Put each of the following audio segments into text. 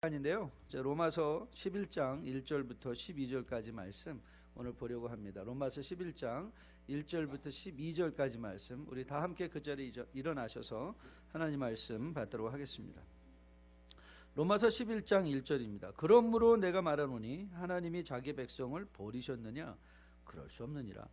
시간인데요. 로마서 11장 1절부터 12절까지 말씀 오늘 보려고 합니다. 로마서 11장 1절부터 12절까지 말씀, 우리 다 함께 그 자리에 일어나셔서 하나님 말씀 받도록 하겠습니다. 로마서 11장 1절입니다. 그러므로 내가 말하노니 하나님이 자기 백성을 버리셨느냐? 그럴 수 없느니라.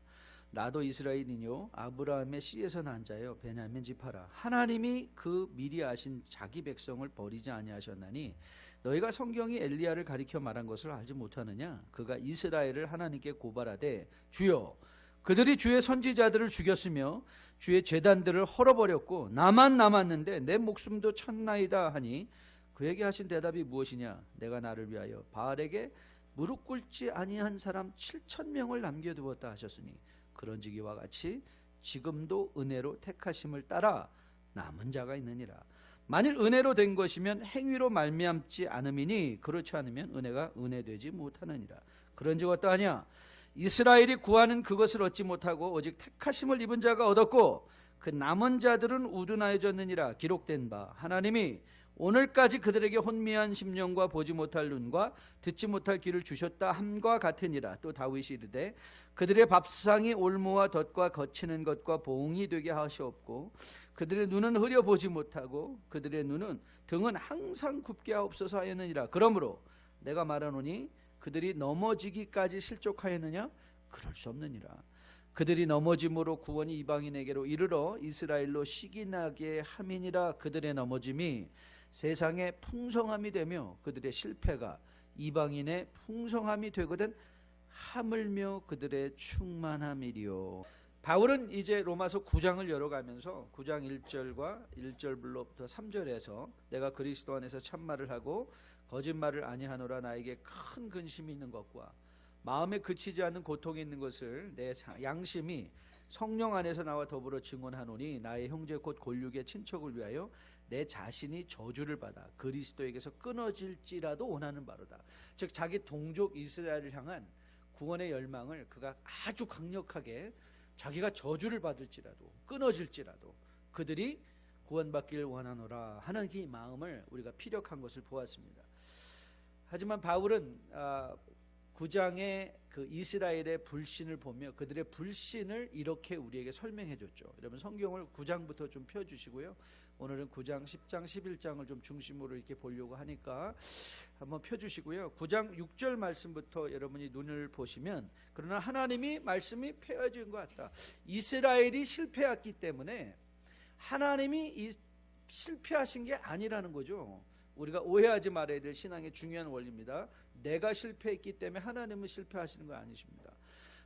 나도 이스라엘이뇨 아브라함의 씨에서 난 자요 베냐민 지파라. 하나님이 그 미리 아신 자기 백성을 버리지 아니하셨나니 너희가 성경이 엘리야를 가리켜 말한 것을 알지 못하느냐? 그가 이스라엘을 하나님께 고발하되 주여 그들이 주의 선지자들을 죽였으며 주의 제단들을 헐어버렸고 나만 남았는데 내 목숨도 쳤나이다 하니 그에게 하신 대답이 무엇이냐? 내가 나를 위하여 바알에게 무릎 꿇지 아니한 사람 7,000명을 남겨두었다 하셨으니 그런즉 이와 같이 지금도 은혜로 택하심을 따라 남은 자가 있느니라. 만일 은혜로 된 것이면 행위로 말미암지 않음이니 그렇지 않으면 은혜가 은혜되지 못하느니라. 그런즉 어떠하냐? 이스라엘이 구하는 그것을 얻지 못하고 오직 택하심을 입은 자가 얻었고 그 남은 자들은 우둔하여졌느니라. 기록된 바 하나님이 오늘까지 그들에게 혼미한 심령과 보지 못할 눈과 듣지 못할 귀를 주셨다 함과 같으니라. 또 다윗이 이르되 그들의 밥상이 올무와 덫과 거치는 것과 봉이 되게 하시옵고 그들의 눈은 흐려보지 못하고 그들의 등은 항상 굽게 하옵소서 하였느니라. 그러므로 내가 말하노니 그들이 넘어지기까지 실족하였느냐? 그럴 수 없느니라. 그들이 넘어짐으로 구원이 이방인에게로 이르러 이스라엘로 시기나게 함이니라. 그들의 넘어짐이 세상의 풍성함이 되며 그들의 실패가 이방인의 풍성함이 되거든 하물며 그들의 충만함이리요. 바울은 이제 로마서 9장을 열어가면서 9장 1절과 1절부터 3절에서 내가 그리스도 안에서 참말을 하고 거짓말을 아니하노라. 나에게 큰 근심이 있는 것과 마음에 그치지 않는 고통이 있는 것을 내 양심이 성령 안에서 나와 더불어 증언하노니 나의 형제 곧 골육의 친척을 위하여 내 자신이 저주를 받아 그리스도에게서 끊어질지라도 원하는 바로다. 즉 자기 동족 이스라엘을 향한 구원의 열망을 그가 아주 강력하게 자기가 저주를 받을지라도 끊어질지라도 그들이 구원받기를 원하노라 하는 이 마음을 우리가 피력한 것을 보았습니다. 하지만 바울은 9장의 그 이스라엘의 불신을 보며 그들의 불신을 이렇게 우리에게 설명해 줬죠. 여러분 성경을 9장부터 좀 펴주시고요. 오늘은 9장, 10장, 11장을 좀 중심으로 이렇게 보려고 하니까 한번 펴주시고요. 9장 6절 말씀부터 여러분이 눈을 보시면 그러나 하나님이 말씀이 폐해진 것 같다. 이스라엘이 실패했기 때문에 하나님이 실패하신 게 아니라는 거죠. 우리가 오해하지 말아야 될 신앙의 중요한 원리입니다. 내가 실패했기 때문에 하나님은 실패하시는 거 아니십니다.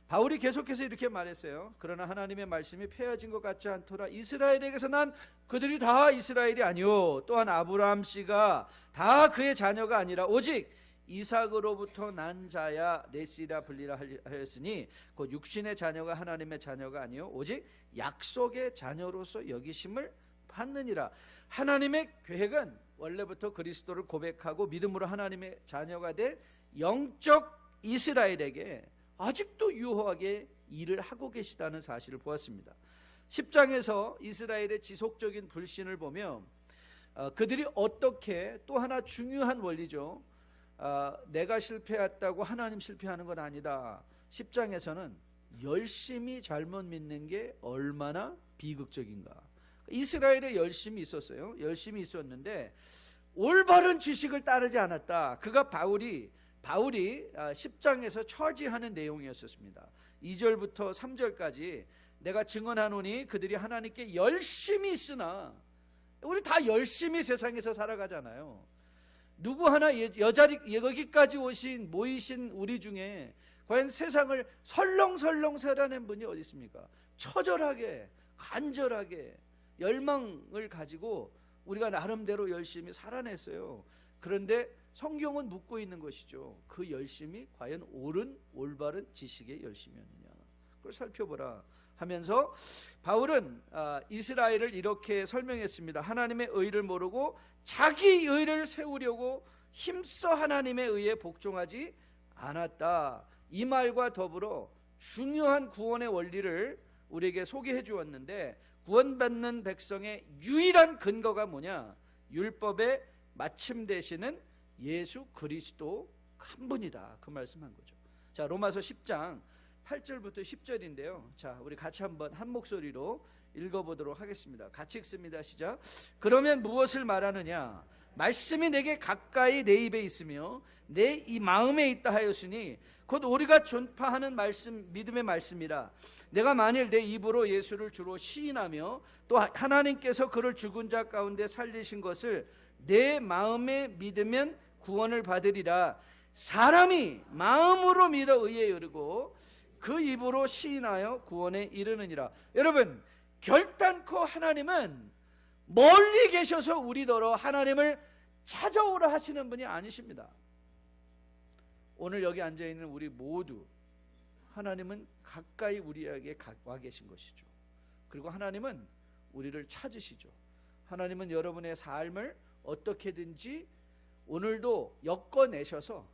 바울이 계속해서 이렇게 말했어요. 그러나 하나님의 말씀이 폐해진 것 같지 않더라. 이스라엘에게서 난 그들이 다 이스라엘이 아니요 또한 아브라함 씨가 다 그의 자녀가 아니라 오직 이삭으로부터 난 자야 내 씨라 불리라 하였으니 곧 육신의 자녀가 하나님의 자녀가 아니요 오직 약속의 자녀로서 여기심을 받느니라. 하나님의 계획은 원래부터 그리스도를 고백하고 믿음으로 하나님의 자녀가 될 영적 이스라엘에게 아직도 유효하게 일을 하고 계시다는 사실을 보았습니다. 10장에서 이스라엘의 지속적인 불신을 보며 그들이 어떻게 또 하나 중요한 원리죠. 내가 실패했다고 하나님 실패하는 건 아니다. 10장에서는 열심히 잘못 믿는 게 얼마나 비극적인가. 이스라엘에 열심히 있었어요. 열심히 있었는데 올바른 지식을 따르지 않았다. 그가 바울이 10장에서 처지하는 내용이었습니다. 2절부터 3절까지 내가 증언하노니 그들이 하나님께 열심히 있으나 우리 다 열심히 세상에서 살아가잖아요. 누구 하나 여기까지 모이신 우리 중에 과연 세상을 설렁설렁 살아낸 분이 어디 있습니까? 처절하게 간절하게 열망을 가지고 우리가 나름대로 열심히 살아냈어요. 그런데 성경은 묻고 있는 것이죠. 그 열심이 과연 올바른 지식의 열심이었느냐. 그걸 살펴보라 하면서 바울은 이스라엘을 이렇게 설명했습니다. 하나님의 의를 모르고 자기 의를 세우려고 힘써 하나님의 의에 복종하지 않았다. 이 말과 더불어 중요한 구원의 원리를 우리에게 소개해 주었는데 구원받는 백성의 유일한 근거가 뭐냐? 율법의 마침 되시는 예수 그리스도 한 분이다. 그 말씀한 거죠. 자, 로마서 10장 8절부터 10절인데요. 자, 우리 같이 한번 한 목소리로 읽어보도록 하겠습니다. 같이 읽습니다. 시작. 그러면 무엇을 말하느냐? 말씀이 내게 가까이 내 입에 있으며 내 이 마음에 있다 하였으니 곧 우리가 전파하는 말씀, 믿음의 말씀이라. 내가 만일 내 입으로 예수를 주로 시인하며 또 하나님께서 그를 죽은 자 가운데 살리신 것을 내 마음에 믿으면 구원을 받으리라. 사람이 마음으로 믿어 의에 이르고 그 입으로 시인하여 구원에 이르느니라. 여러분, 결단코 하나님은 멀리 계셔서 우리더러 하나님을 찾아오라 하시는 분이 아니십니다. 오늘 여기 앉아있는 우리 모두 하나님은 가까이 우리에게 와 계신 것이죠. 그리고 하나님은 우리를 찾으시죠. 하나님은 여러분의 삶을 어떻게든지 오늘도 엮어내셔서,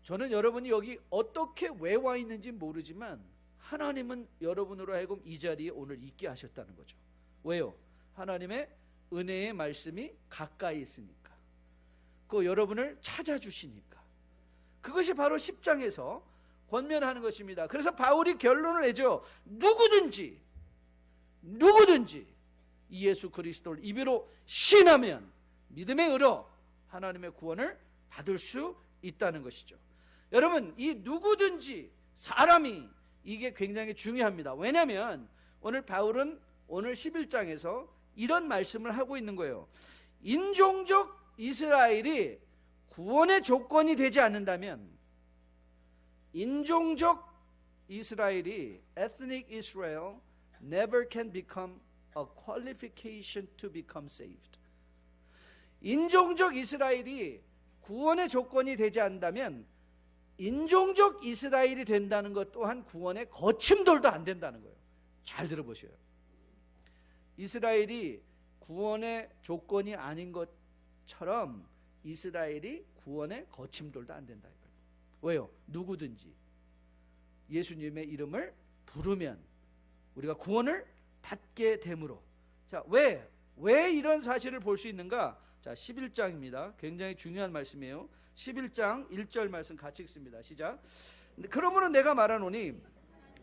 저는 여러분이 여기 어떻게 왜 와 있는지 모르지만 하나님은 여러분으로 하여금 이 자리에 오늘 있게 하셨다는 거죠. 왜요? 하나님의 은혜의 말씀이 가까이 있으니까, 그 여러분을 찾아주시니까. 그것이 바로 10장에서 권면하는 것입니다. 그래서 바울이 결론을 내죠. 누구든지 이 예수 그리스도를 입으로 신하면 믿음에 이르러 하나님의 구원을 받을 수 있다는 것이죠. 여러분, 이 누구든지 사람이, 이게 굉장히 중요합니다. 왜냐하면 오늘 바울은 오늘 11장에서 이런 말씀을 하고 있는 거예요. 인종적 이스라엘이 구원의 조건이 되지 않는다면, 인종적 이스라엘이 ethnic Israel never can become a qualification to become saved. 인종적 이스라엘이 구원의 조건이 되지 않는다면 인종적 이스라엘이 된다는 것 또한 구원의 거침돌도 안 된다는 거예요. 잘 들어보셔요. 이스라엘이 구원의 조건이 아닌 것처럼 이스라엘이 구원의 거침돌도 안 된다 이거예요. 왜요? 누구든지 예수님의 이름을 부르면 우리가 구원을 받게 되므로. 자, 왜 이런 사실을 볼 수 있는가? 자, 11장입니다. 굉장히 중요한 말씀이에요. 11장 1절 말씀 같이 읽습니다. 시작. 그러므로 내가 말하노니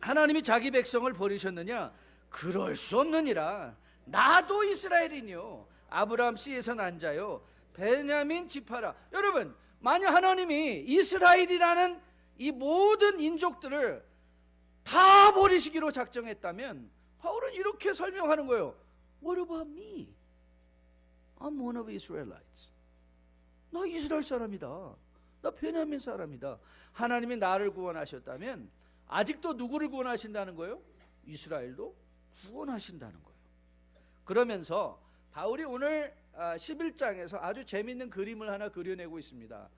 하나님이 자기 백성을 버리셨느냐? 그럴 수 없느니라. 나도 이스라엘이뇨 아브라함 씨에서 난 자요 베냐민 지파라. 여러분, 만약 하나님이 이스라엘이라는 이 모든 인족들을 다 버리시기로 작정했다면 바울은 이렇게 설명하는 거예요. What about me? I'm one of Israelites. 나 이스라엘 사람이다. 나 베냐민 사람이다. 하나님이 나를 구원하셨다면 아직도 누구를 구원하신다는 거예요? 이스라엘도 구원하신다는 거예요. 그러면서 바울이 오늘 11장에서 아주 재미있는 그림을 하나 그려내고 있습니다.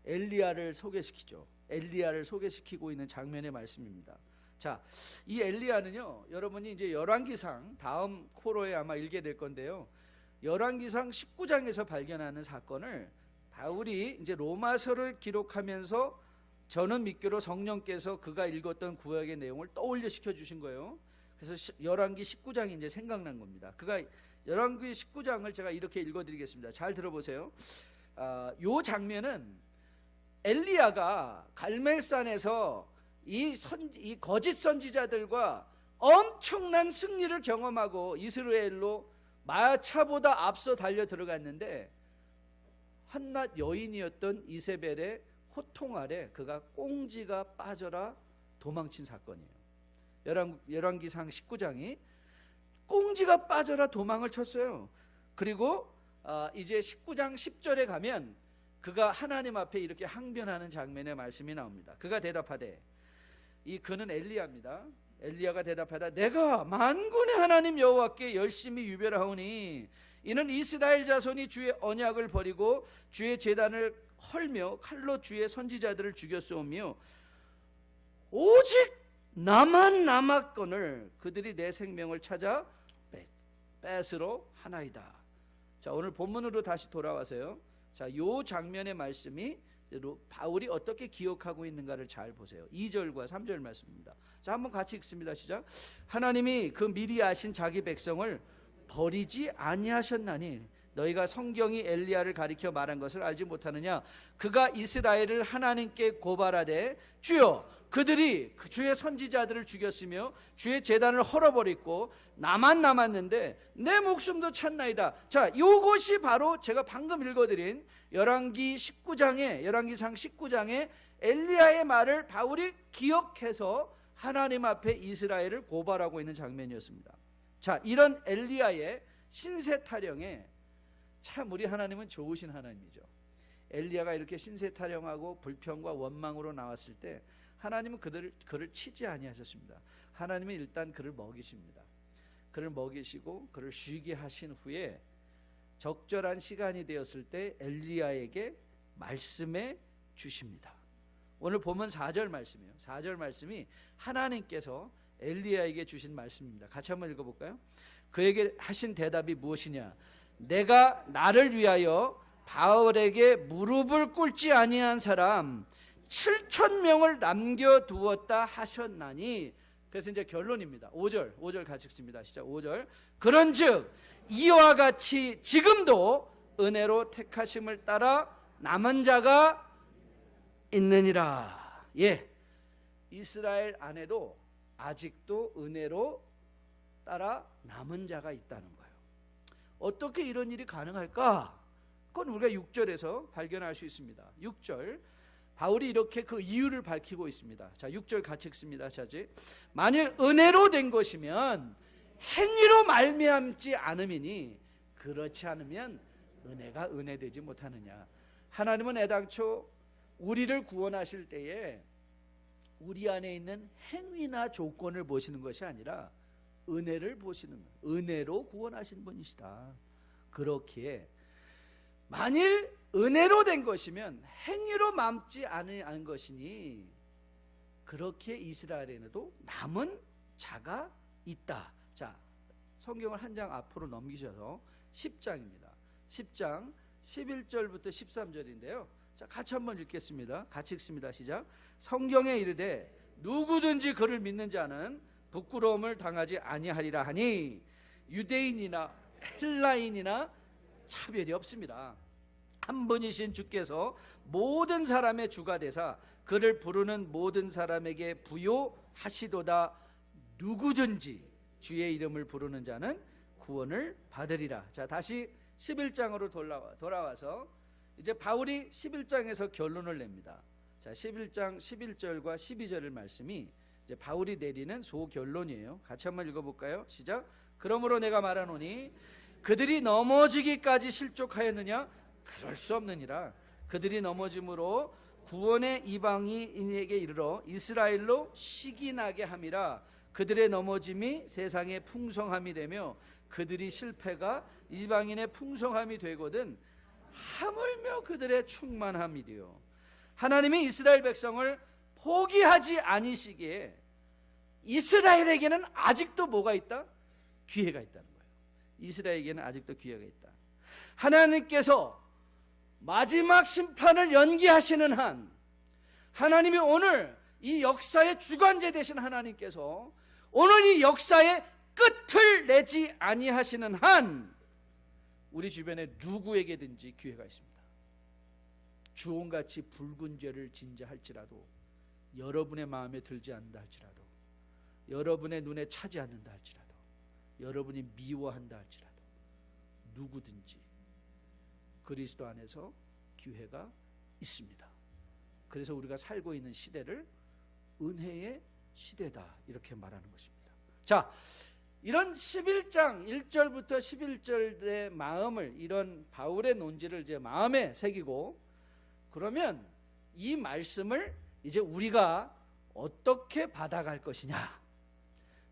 엘리야를 소개시키죠. 엘리야를 소개시키고 있는 장면의 말씀입니다. 자, 이 엘리야는요, 여러분이 이제 열왕기상 다음 코로에 아마 읽게 될 건데요. 열왕기상 19장에서 발견하는 사건을 바울이 이제 로마서를 기록하면서 저는 믿기로 성령께서 그가 읽었던 구약의 내용을 떠올려 시켜 주신 거예요. 그래서 열왕기 19장이 이제 생각난 겁니다. 그가 열왕기 19장을 제가 이렇게 읽어드리겠습니다. 잘 들어보세요. 요 장면은 엘리야가 갈멜산에서 이 거짓 선지자들과 엄청난 승리를 경험하고 이스라엘로 마차보다 앞서 달려 들어갔는데 한낱 여인이었던 이세벨의 호통 아래 그가 꽁지가 빠져라 도망친 사건이에요. 열왕기상 19장이 꽁지가 빠져라 도망을 쳤어요. 그리고 이제 19장 10절에 가면 그가 하나님 앞에 이렇게 항변하는 장면의 말씀이 나옵니다. 그가 대답하되, 그는 엘리야입니다. 엘리야가 대답하다 내가 만군의 하나님 여호와께 열심히 유별하오니 이는 이스라엘 자손이 주의 언약을 버리고 주의 제단을 헐며 칼로 주의 선지자들을 죽였사오며 오직 나만 남았거늘 그들이 내 생명을 찾아 뺏으러 하나이다. 자, 오늘 본문으로 다시 돌아와서요. 자, 요 장면의 말씀이 바울이 어떻게 기억하고 있는가를 잘 보세요. 2절과 3절 말씀입니다. 자, 한번 같이 읽습니다. 시작. 하나님이 그 미리 아신 자기 백성을 버리지 아니하셨나니 너희가 성경이 엘리야를 가리켜 말한 것을 알지 못하느냐? 그가 이스라엘을 하나님께 고발하되 주여 그들이 주의 선지자들을 죽였으며 주의 제단을 헐어버렸고 나만 남았는데 내 목숨도 찾나이다. 자, 이것이 바로 제가 방금 읽어드린 열왕기상 19장에 엘리야의 말을 바울이 기억해서 하나님 앞에 이스라엘을 고발하고 있는 장면이었습니다. 자, 이런 엘리야의 신세 타령에 참 우리 하나님은 좋으신 하나님이죠. 엘리야가 이렇게 신세 타령하고 불평과 원망으로 나왔을 때 하나님은 그를 치지 아니하셨습니다. 하나님은 일단 그를 먹이십니다. 그를 먹이시고 그를 쉬게 하신 후에 적절한 시간이 되었을 때 엘리야에게 말씀해 주십니다. 오늘 보면 4절 말씀이에요. 4절 말씀이 하나님께서 엘리야에게 주신 말씀입니다. 같이 한번 읽어볼까요? 그에게 하신 대답이 무엇이냐? 내가 나를 위하여 바알에게 무릎을 꿇지 아니한 사람 7,000명을 남겨두었다 하셨나니. 그래서 이제 결론입니다. 5절 같이 읽습니다. 시작. 5절. 그런즉 이와 같이 지금도 은혜로 택하심을 따라 남은 자가 있느니라. 예, 이스라엘 안에도 아직도 은혜로 따라 남은 자가 있다는 거예요. 어떻게 이런 일이 가능할까? 그건 우리가 6절에서 발견할 수 있습니다. 6절 바울이 이렇게 그 이유를 밝히고 있습니다. 자, 6절 같이 읽습니다. 자지. 만일 은혜로 된 것이면 행위로 말미암지 않음이니 그렇지 않으면 은혜가 은혜되지 못하느냐. 하나님은 애당초 우리를 구원하실 때에 우리 안에 있는 행위나 조건을 보시는 것이 아니라 은혜를 보시는, 은혜로 구원하신 분이시다. 그렇기에 만일 은혜로 된 것이면 행위로 남지 않은 것이니 그렇게 이스라엘에도 남은 자가 있다. 자, 성경을 한 장 앞으로 넘기셔서 10장입니다. 10장 11절부터 13절인데요. 자, 같이 한번 읽겠습니다. 같이 읽습니다. 시작. 성경에 이르되 누구든지 그를 믿는 자는 부끄러움을 당하지 아니하리라 하니 유대인이나 헬라인이나 차별이 없습니다. 한 분이신 주께서 모든 사람의 주가 되사 그를 부르는 모든 사람에게 부요하시도다. 누구든지 주의 이름을 부르는 자는 구원을 받으리라. 자, 다시 11장으로 돌아와서 이제 바울이 11장에서 결론을 냅니다. 자, 11장 11절과 12절의 말씀이 이제 바울이 내리는 소결론이에요. 같이 한번 읽어볼까요? 시작. 그러므로 내가 말하노니 그들이 넘어지기까지 실족하였느냐? 그럴 수 없느니라. 그들이 넘어짐으로 구원의 이방인에게 이르러 이스라엘로 시기나게 함이라. 그들의 넘어짐이 세상의 풍성함이 되며 그들이 실패가 이방인의 풍성함이 되거든 하물며 그들의 충만함이 되어 하나님이 이스라엘 백성을 포기하지 아니시기에 이스라엘에게는 아직도 뭐가 있다? 기회가 있다는 거예요. 이스라엘에게는 아직도 기회가 있다. 하나님께서 마지막 심판을 연기하시는 한, 하나님이 오늘 이 역사의 주관자 되신 하나님께서 오늘 이 역사의 끝을 내지 아니하시는 한 우리 주변에 누구에게든지 기회가 있습니다. 주홍같이 붉은 죄를 진자할지라도 여러분의 마음에 들지 않는다 할지라도 여러분의 눈에 차지 않는다 할지라도 여러분이 미워한다 할지라도 누구든지 그리스도 안에서 기회가 있습니다. 그래서 우리가 살고 있는 시대를 은혜의 시대다 이렇게 말하는 것입니다. 자, 이런 11장 1절부터 11절의 마음을, 이런 바울의 논지를 이제 마음에 새기고, 그러면 이 말씀을 이제 우리가 어떻게 받아갈 것이냐,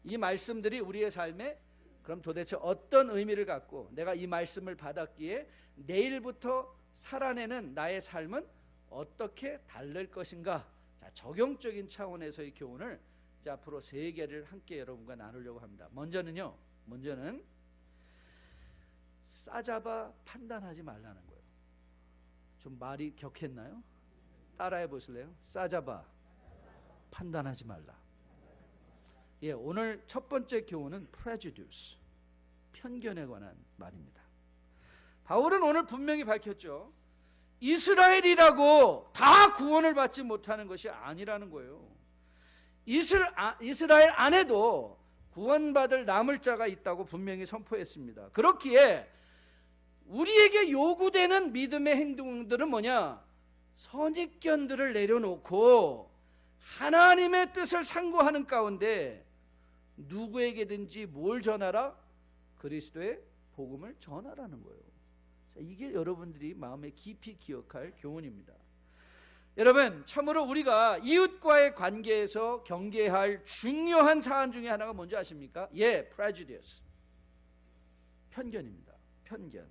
이 말씀들이 우리의 삶에 그럼 도대체 어떤 의미를 갖고 내가 이 말씀을 받았기에 내일부터 살아내는 나의 삶은 어떻게 다를 것인가. 자, 적용적인 차원에서의 교훈을 이제 앞으로 3개를 함께 여러분과 나누려고 합니다. 먼저는 싸잡아 판단하지 말라는 거예요. 좀 말이 격했나요? 따라해 보실래요? 싸잡아 판단하지 말라. 예, 오늘 첫 번째 교훈은 prejudice, 편견에 관한 말입니다. 바울은 오늘 분명히 밝혔죠. 이스라엘이라고 다 구원을 받지 못하는 것이 아니라는 거예요. 이스라엘 안에도 구원받을 남을 자가 있다고 분명히 선포했습니다. 그렇기에 우리에게 요구되는 믿음의 행동들은 뭐냐? 선입견들을 내려놓고 하나님의 뜻을 상고하는 가운데 누구에게든지 뭘 전하라? 그리스도의 복음을 전하라는 거예요. 이게 여러분들이 마음에 깊이 기억할 교훈입니다. 여러분, 참으로 우리가 이웃과의 관계에서 경계할 중요한 사안 중에 하나가 뭔지 아십니까? prejudice, 편견입니다. 편견.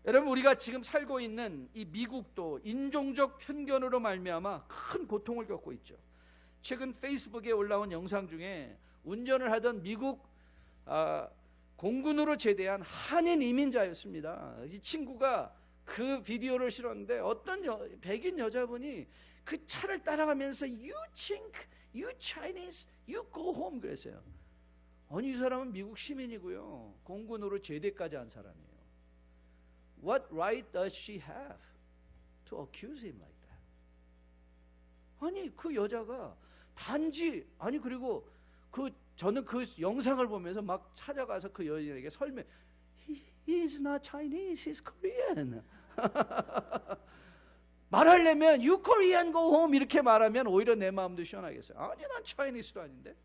여러분, 우리가 지금 살고 있는 이 미국도 인종적 편견으로 말미암아 큰 고통을 겪고 있죠. 최근 페이스북에 올라온 영상 중에 운전을 하던 미국 공군으로 제대한 한인 이민자였습니다. 이 친구가 그 비디오를 실었는데 어떤 백인 여자분이 그 차를 따라가면서 You Chink, You Chinese, You go home 그랬어요. 아니, 이 사람은 미국 시민이고요, 공군으로 제대까지 한 사람이에요. What right does she have to accuse him like that? 아니, 그 여자가 단지, 아니, 그리고 저는 그 영상을 보면서 막 찾아가서 그 여인에게 설명, He is not Chinese, he's Korean. 말하려면 You Korean go home 이렇게 말하면 오히려 내 마음도 시원하겠어요. 아니, 난 차이니스도 아닌데.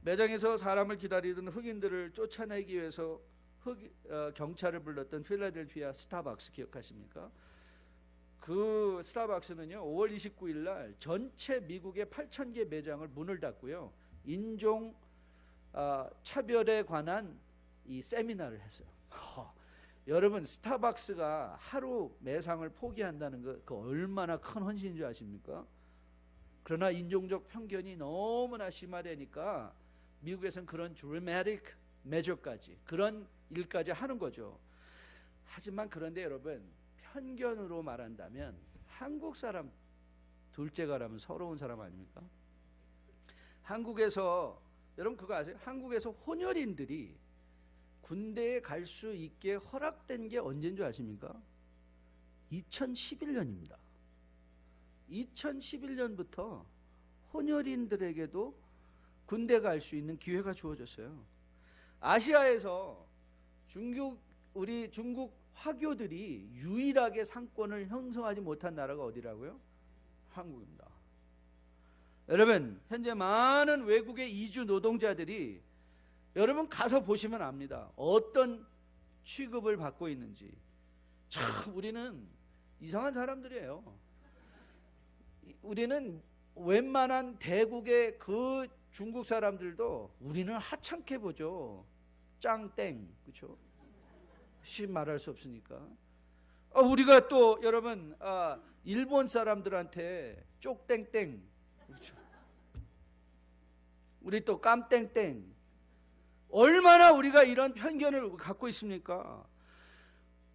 매장에서 사람을 기다리던 흑인들을 쫓아내기 위해서 경찰을 불렀던 필라델피아 스타벅스 기억하십니까? 그 스타벅스는요 5월 29일 날 전체 미국의 8,000개 매장을 문을 닫고요, 인종 차별에 관한 이 세미나를 했어요. 여러분, 스타벅스가 하루 매상을 포기한다는 그 얼마나 큰 헌신인 줄 아십니까? 그러나 인종적 편견이 너무나 심화되니까 미국에서는 그런 dramatic measure까지, 그런 일까지 하는 거죠. 하지만 그런데 여러분, 편견으로 말한다면 한국 사람 둘째가라면 서러운 사람 아닙니까? 한국에서, 여러분 그거 아세요? 한국에서 혼혈인들이 군대에 갈 수 있게 허락된 게 언제인 줄 아십니까? 2011년입니다. 2011년부터 혼혈인들에게도 군대 갈 수 있는 기회가 주어졌어요. 아시아에서 우리 중국 화교들이 유일하게 상권을 형성하지 못한 나라가 어디라고요? 한국입니다. 여러분, 현재 많은 외국의 이주 노동자들이 여러분 가서 보시면 압니다. 어떤 취급을 받고 있는지. 참, 우리는 이상한 사람들이에요. 우리는 웬만한 대국의 그 중국 사람들도 우리는 하찮게 보죠. 짱땡, 그렇죠? 말할 수 없으니까. 우리가 또 여러분 일본 사람들한테 쪽땡땡, 그렇죠? 우리 또 깜땡땡. 얼마나 우리가 이런 편견을 갖고 있습니까?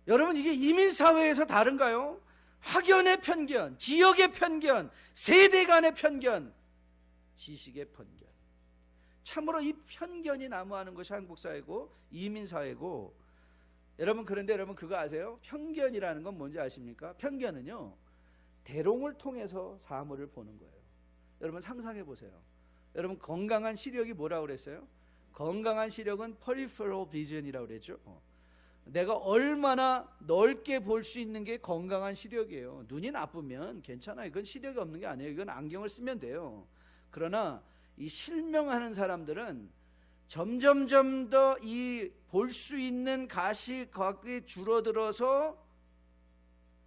여러분, 이게 이민사회에서 다른가요? 학연의 편견, 지역의 편견, 세대 간의 편견, 지식의 편견. 참으로 이 편견이 난무하는 것이 한국 사회고 이민사회고. 여러분, 그런데 여러분 그거 아세요? 편견이라는 건 뭔지 아십니까? 편견은요, 대롱을 통해서 사물을 보는 거예요. 여러분 상상해 보세요. 여러분, 건강한 시력이 뭐라고 그랬어요? 건강한 시력은 peripheral vision이라고 그랬죠. 내가 얼마나 넓게 볼 수 있는 게 건강한 시력이에요. 눈이 나쁘면 괜찮아요. 이건 시력이 없는 게 아니에요. 이건 안경을 쓰면 돼요. 그러나 이 실명하는 사람들은 점점점 더 이 볼 수 있는 가시각이 줄어들어서,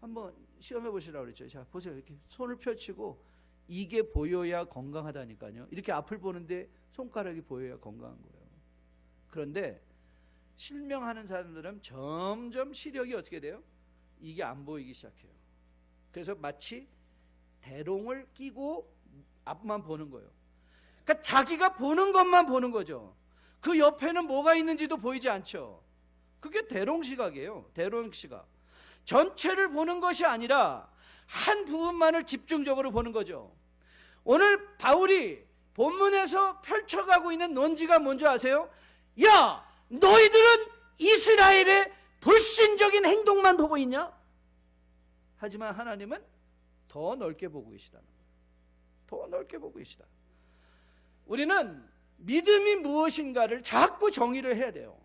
한번 시험해 보시라고 그랬죠. 자, 보세요. 이렇게 손을 펼치고 이게 보여야 건강하다니까요. 이렇게 앞을 보는데 손가락이 보여야 건강한 거예요. 그런데 실명하는 사람들은 점점 시력이 어떻게 돼요? 이게 안 보이기 시작해요. 그래서 마치 대롱을 끼고 앞만 보는 거예요. 그러니까 자기가 보는 것만 보는 거죠. 그 옆에는 뭐가 있는지도 보이지 않죠. 그게 대롱시각이에요. 대롱시각. 전체를 보는 것이 아니라 한 부분만을 집중적으로 보는 거죠. 오늘 바울이 본문에서 펼쳐가고 있는 논지가 뭔지 아세요? 야, 너희들은 이스라엘의 불신적인 행동만 보고 있냐? 하지만 하나님은 더 넓게 보고 계시다는 거예요. 더 넓게 보고 계시다. 우리는 믿음이 무엇인가를 자꾸 정의를 해야 돼요.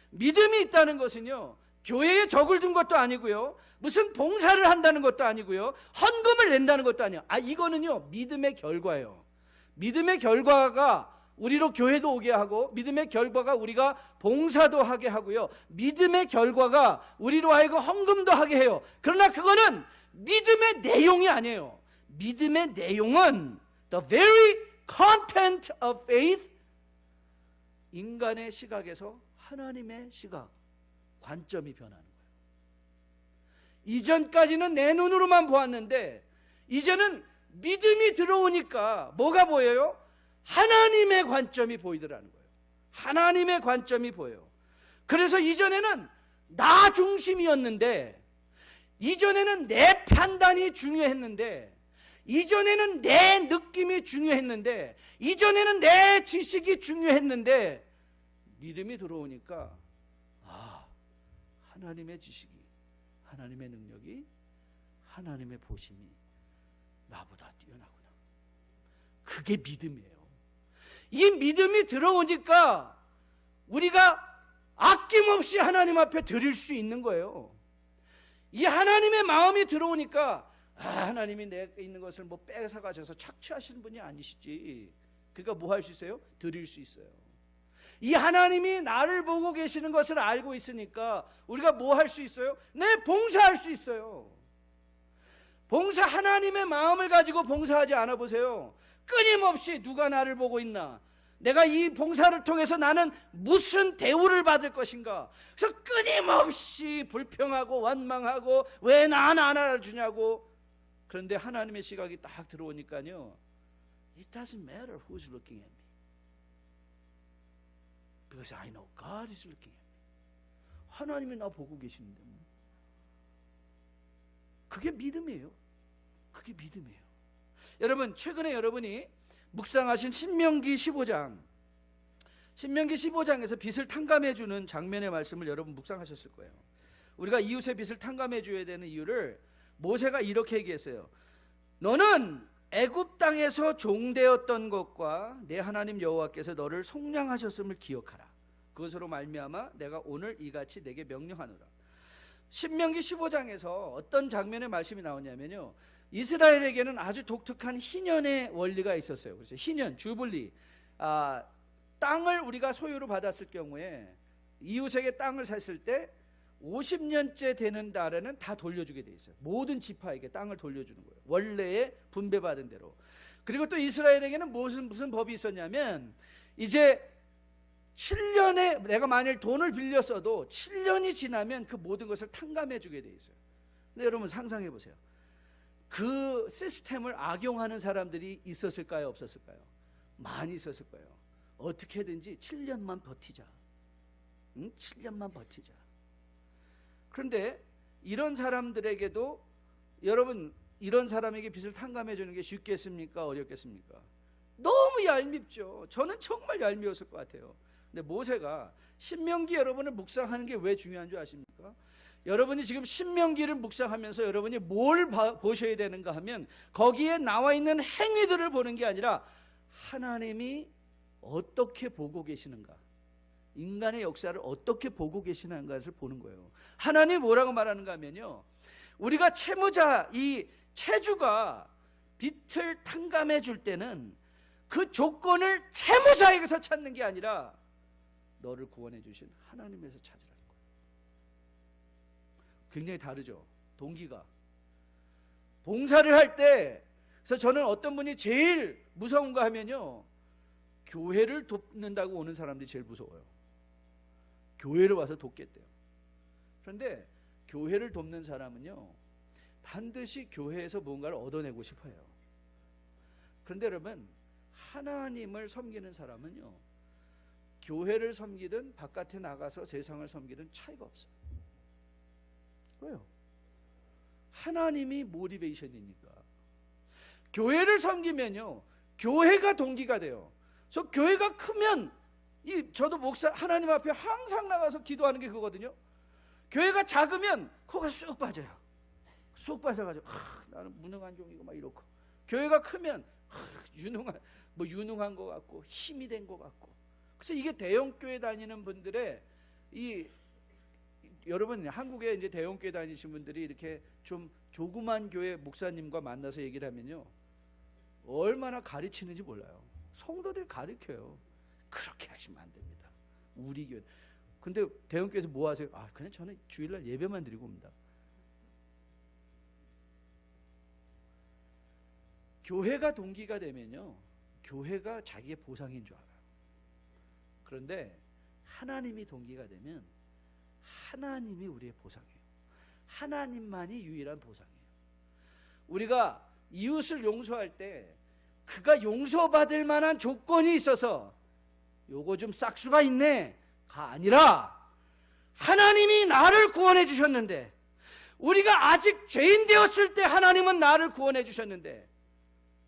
믿음이 있다는 것은요, 교회에 적을 둔 것도 아니고요, 무슨 봉사를 한다는 것도 아니고요, 헌금을 낸다는 것도 아니에요. 이거는요, 믿음의 결과예요. 믿음의 결과가 우리로 교회도 오게 하고, 믿음의 결과가 우리가 봉사도 하게 하고요, 믿음의 결과가 우리로 하여금 헌금도 하게 해요. 그러나 그거는 믿음의 내용이 아니에요. 믿음의 내용은 the very content of faith, 인간의 시각에서 하나님의 시각, 관점이 변하는 거예요. 이전까지는 내 눈으로만 보았는데 이제는 믿음이 들어오니까 뭐가 보여요? 하나님의 관점이 보이더라는 거예요. 하나님의 관점이 보여요. 그래서 이전에는 나 중심이었는데, 이전에는 내 판단이 중요했는데, 이전에는 내 느낌이 중요했는데, 이전에는 내 지식이 중요했는데, 믿음이 들어오니까 하나님의 지식이, 하나님의 능력이, 하나님의 보심이 나보다 뛰어나구나. 그게 믿음이에요. 이 믿음이 들어오니까 우리가 아낌없이 하나님 앞에 드릴 수 있는 거예요. 이 하나님의 마음이 들어오니까 하나님이 내게 있는 것을 뭐 뺏어가셔서 착취하시는 분이 아니시지. 그러니까 뭐 할 수 있어요? 드릴 수 있어요. 이 하나님이 나를 보고 계시는 것을 알고 있으니까 우리가 뭐 할 수 있어요? 네, 봉사할 수 있어요. 봉사, 하나님의 마음을 가지고 봉사하지 않아 보세요. 끊임없이 누가 나를 보고 있나, 내가 이 봉사를 통해서 나는 무슨 대우를 받을 것인가, 그래서 끊임없이 불평하고 원망하고 왜 나는 안 알아주냐고. 그런데 하나님의 시각이 딱 들어오니까요, It doesn't matter who's looking at me, because I know God is looking at me. 하나님이 나 보고 계시는데 뭐. 그게 믿음이에요. 그게 믿음이에요. 여러분, 최근에 여러분이 묵상하신 신명기 15장, 신명기 15장에서 빚을 탕감해 주는 장면의 말씀을 여러분 묵상하셨을 거예요. 우리가 이웃의 빚을 탕감해 줘야 되는 이유를 모세가 이렇게 얘기했어요. 너는 애굽 땅에서 종되었던 것과 내 하나님 여호와께서 너를 속량하셨음을 기억하라. 그것으로 말미암아 내가 오늘 이같이 내게 명령하노라. 신명기 15장에서 어떤 장면의 말씀이 나오냐면요, 이스라엘에게는 아주 독특한 희년의 원리가 있었어요. 그래서 희년, 주불리, 땅을 우리가 소유로 받았을 경우에 이웃에게 땅을 샀을 때 50년째 되는 달에는 다 돌려주게 돼 있어요. 모든 지파에게 땅을 돌려주는 거예요. 원래의 분배받은 대로. 그리고 또 이스라엘에게는 무슨 법이 있었냐면, 이제 7년에 내가 만일 돈을 빌렸어도 7년이 지나면 그 모든 것을 탕감해 주게 돼 있어요. 근데 여러분 상상해 보세요. 그 시스템을 악용하는 사람들이 있었을까요, 없었을까요? 많이 있었을 거예요. 어떻게든지 7년만 버티자. 7년만 버티자. 그런데 이런 사람들에게도, 여러분, 이런 사람에게 빚을 탕감해 주는 게 쉽겠습니까, 어렵겠습니까? 너무 얄밉죠. 저는 정말 얄미웠을 것 같아요. 근데 모세가 신명기 여러분을 묵상하는 게 왜 중요한 줄 아십니까? 여러분이 지금 신명기를 묵상하면서 여러분이 뭘 보셔야 되는가 하면, 거기에 나와 있는 행위들을 보는 게 아니라 하나님이 어떻게 보고 계시는가, 인간의 역사를 어떻게 보고 계시는가 것을 보는 거예요. 하나님이 뭐라고 말하는가 하면요, 우리가 채무자, 이 채주가 빚을 탕감해 줄 때는 그 조건을 채무자에게서 찾는 게 아니라 너를 구원해 주신 하나님에서 찾으라는 거예요. 굉장히 다르죠, 동기가. 봉사를 할 때, 그래서 저는 어떤 분이 제일 무서운가 하면요, 교회를 돕는다고 오는 사람들이 제일 무서워요. 교회를 와서 돕겠대요. 그런데 교회를 돕는 사람은요, 반드시 교회에서 뭔가를 얻어내고 싶어요. 그런데 여러분, 하나님을 섬기는 사람은요, 교회를 섬기든 바깥에 나가서 세상을 섬기든 차이가 없어요. 왜요? 하나님이 모티베이션이니까. 교회를 섬기면요, 교회가 동기가 돼요. 그래서 교회가 크면 저도 목사 하나님 앞에 항상 나가서 기도하는 게 그거거든요. 교회가 작으면 코가 쑥 빠져요. 쑥 빠져가지고 나는 무능한 종이고 막 이렇고, 교회가 크면 유능한 것 같고 힘이 된 것 같고. 그래서 이게 대형 교회 다니는 분들의 여러분 한국에 이제 대형 교회 다니신 분들이 이렇게 좀 조그만 교회 목사님과 만나서 얘기를 하면요, 얼마나 가르치는지 몰라요. 성도들 가르쳐요. 그렇게 하시면 안 됩니다. 우리 교회. 근데 대형 교회에서 뭐 하세요? 그냥 저는 주일날 예배만 드리고 옵니다. 교회가 동기가 되면요, 교회가 자기의 보상인 줄 알아요. 그런데 하나님이 동기가 되면 하나님이 우리의 보상이에요. 하나님만이 유일한 보상이에요. 우리가 이웃을 용서할 때 그가 용서받을 만한 조건이 있어서 요거 좀 싹수가 있네 가 아니라, 하나님이 나를 구원해 주셨는데, 우리가 아직 죄인 되었을 때 하나님은 나를 구원해 주셨는데,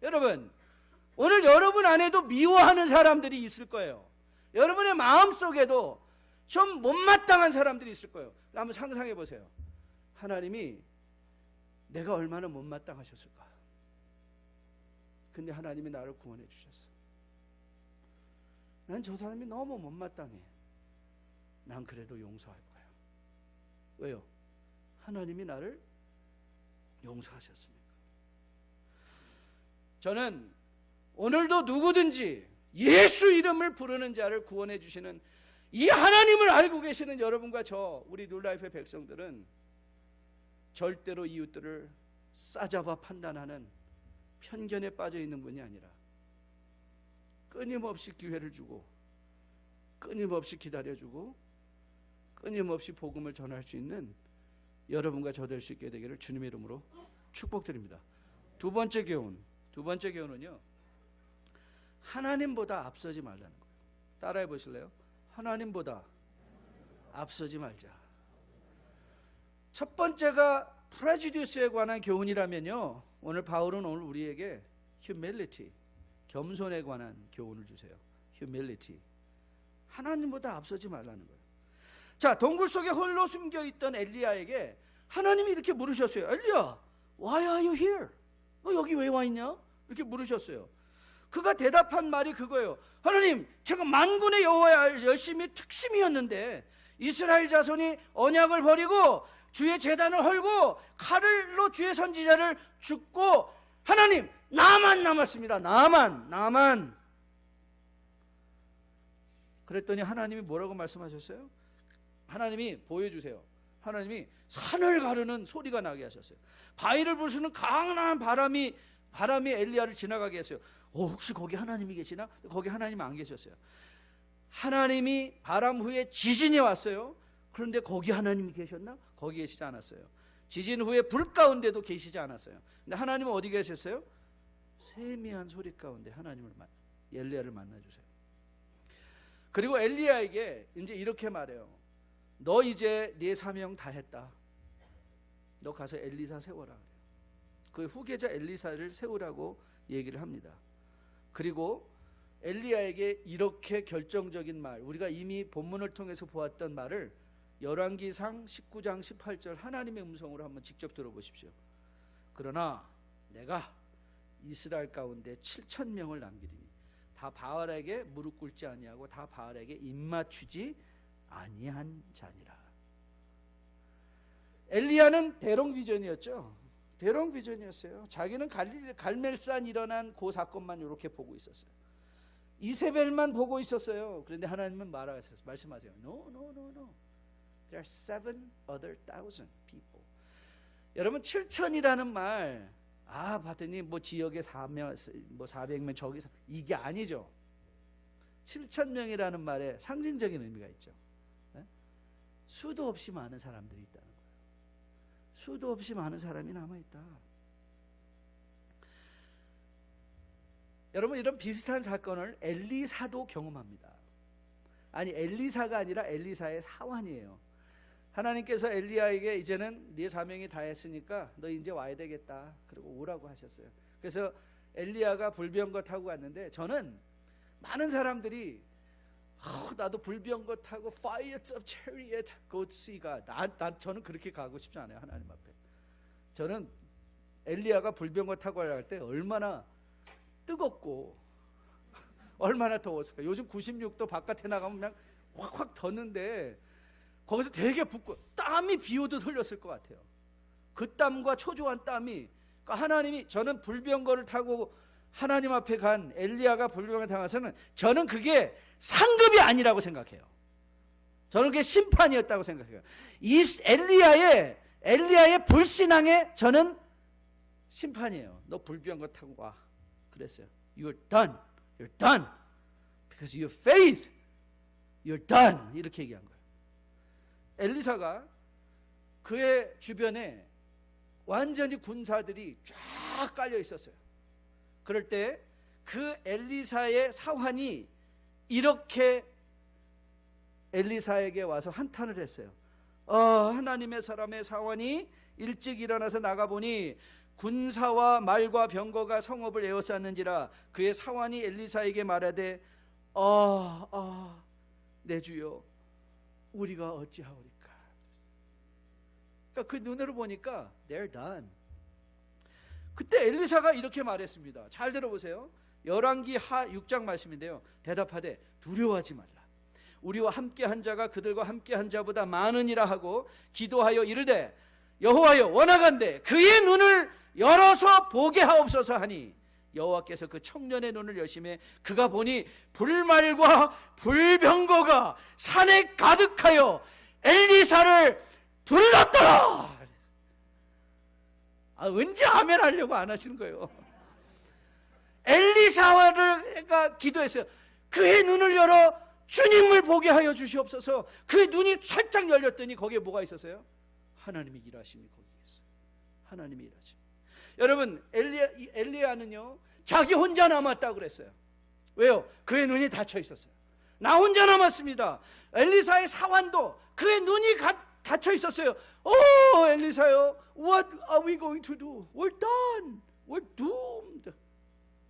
여러분 오늘 여러분 안에도 미워하는 사람들이 있을 거예요. 여러분의 마음속에도 좀 못마땅한 사람들이 있을 거예요. 한번 상상해 보세요. 하나님이 내가 얼마나 못마땅하셨을까? 근데 하나님이 나를 구원해 주셨어. 난 저 사람이 너무 못마땅해. 난 그래도 용서할 거야. 왜요? 하나님이 나를 용서하셨으니까. 저는 오늘도 누구든지 예수 이름을 부르는 자를 구원해 주시는 이 하나님을 알고 계시는 여러분과 저 우리 뉴라이프의 백성들은 절대로 이웃들을 싸잡아 판단하는 편견에 빠져 있는 분이 아니라, 끊임없이 기회를 주고 끊임없이 기다려주고 끊임없이 복음을 전할 수 있는 여러분과 저 될 수 있게 되기를 주님의 이름으로 축복드립니다. 두 번째 교훈은요, 하나님보다 앞서지 말라는 거예요. 따라해 보실래요? 하나님보다 앞서지 말자. 첫 번째가 프레주디스에 관한 교훈이라면요, 오늘 바울은 우리에게 humility, 겸손에 관한 교훈을 주세요. humility. 하나님보다 앞서지 말라는 거예요. 자, 동굴 속에 홀로 숨겨있던 엘리야에게 하나님이 이렇게 물으셨어요. 엘리야, why are you here? 너 여기 왜 와 있냐? 이렇게 물으셨어요. 그가 대답한 말이 그거예요. 하나님, 제가 만군의 여호와의 열심히 특심이었는데 이스라엘 자손이 언약을 버리고 주의 제단을 헐고 칼로 주의 선지자를 죽고, 하나님 나만 남았습니다. 나만. 그랬더니 하나님이 뭐라고 말씀하셨어요? 하나님이 보여주세요. 하나님이 산을 가르는 소리가 나게 하셨어요. 바위를 부수는 강한 바람이 엘리야를 지나가게 했어요. 혹시 거기 하나님이 계시나? 거기 하나님 안 계셨어요. 하나님이 바람 후에 지진이 왔어요. 그런데 거기 하나님이 계셨나? 거기 계시지 않았어요. 지진 후에 불 가운데도 계시지 않았어요. 근데 하나님은 어디 계셨어요? 세미한 소리 가운데 엘리야를 만나주세요. 그리고 엘리야에게 이제 이렇게 말해요. 너 이제 네 사명 다 했다. 너 가서 엘리사 세워라. 그 후계자 엘리사를 세우라고 얘기를 합니다. 그리고 엘리야에게 이렇게 결정적인 말, 우리가 이미 본문을 통해서 보았던 말을 열왕기상 19장 18절 하나님의 음성으로 한번 직접 들어보십시오. 그러나 내가 이스라엘 가운데 7,000명을 남기리니 다 바알에게 무릎 꿇지 아니하고 다 바알에게 입맞추지 아니한 자니라. 엘리야는 대롱비전이었죠. 대롱비전이었어요. 자기는 갈멜산 일어난 그 사건만 이렇게 보고 있었어요. 이세벨만 보고 있었어요. 그런데 하나님은 말씀하세요. No. There are 7,000 people. 여러분 7,000이라는 말, 봤더니 뭐 지역에 400명 저기, 이게 아니죠. 7,000명이라는 말에 상징적인 의미가 있죠. 네? 수도 없이 많은 사람들이 있다는 거예요. 수도 없이 많은 사람이 남아있다. 여러분 이런 비슷한 사건을 엘리사도 경험합니다. 아니 엘리사가 아니라 엘리사의 사환이에요. 하나님께서 엘리야에게 이제는 네 사명이 다 했으니까 너 이제 와야 되겠다. 그리고 오라고 하셨어요. 그래서 엘리야가 불병거 타고 갔는데, 저는 많은 사람들이 나도 불병거 타고 Fires of Chariot go to see God. 저는 그렇게 가고 싶지 않아요. 하나님 앞에. 저는 엘리야가 불병거 타고 할 때 얼마나 뜨겁고 얼마나 더웠을까. 요즘 96도 바깥에 나가면 그냥 확확 덧는데 거기서 되게 붓고 땀이 비 오듯 흘렸을 것 같아요. 그 땀과 초조한 땀이, 그러니까 하나님이, 저는 불병거를 타고 하나님 앞에 간 엘리야가 불병거를 당해서는 저는 그게 상급이 아니라고 생각해요. 저는 그게 심판이었다고 생각해요. 이 엘리야의 불신앙에 저는 심판이에요. 너 불병거 타고 와 그랬어요. You're done. You're done. Because your faith. You're done. 이렇게 얘기한 거예요. 엘리사가 그의 주변에 완전히 군사들이 쫙 깔려 있었어요. 그럴 때 그 엘리사의 사환이 이렇게 엘리사에게 와서 한탄을 했어요. 하나님의 사람의 사환이 일찍 일어나서 나가보니 군사와 말과 병거가 성읍을 에워쌌는지라. 그의 사환이 엘리사에게 말하되 내 주여 우리가 어찌하오리까. 그러니까 그 눈으로 보니까 they're done. 그때 엘리사가 이렇게 말했습니다. 잘 들어보세요. 열왕기 하 6장 말씀인데요. 대답하되 두려워하지 말라. 우리와 함께한 자가 그들과 함께한 자보다 많으니라 하고 기도하여 이르되 여호와여 원하건대 그의 눈을 열어서 보게 하옵소서 하니 여호와께서 그 청년의 눈을 여심해 그가 보니 불말과 불병거가 산에 가득하여 엘리사를 둘렀더라. 언제 아멘 하려고 안 하시는 거예요? 엘리사가 기도했어요. 그의 눈을 열어 주님을 보게 하여 주시옵소서. 그의 눈이 살짝 열렸더니 거기에 뭐가 있었어요? 하나님의 일하심이 거기에 있어요. 하나님의 일하심. 여러분, 엘리야는요 자기 혼자 남았다고 그랬어요. 왜요? 그의 눈이 닫혀 있었어요. 나 혼자 남았습니다. 엘리사의 사환도 그의 눈이 닫혀 있었어요. 엘리사요, what are we going to do? We're done. We're doomed.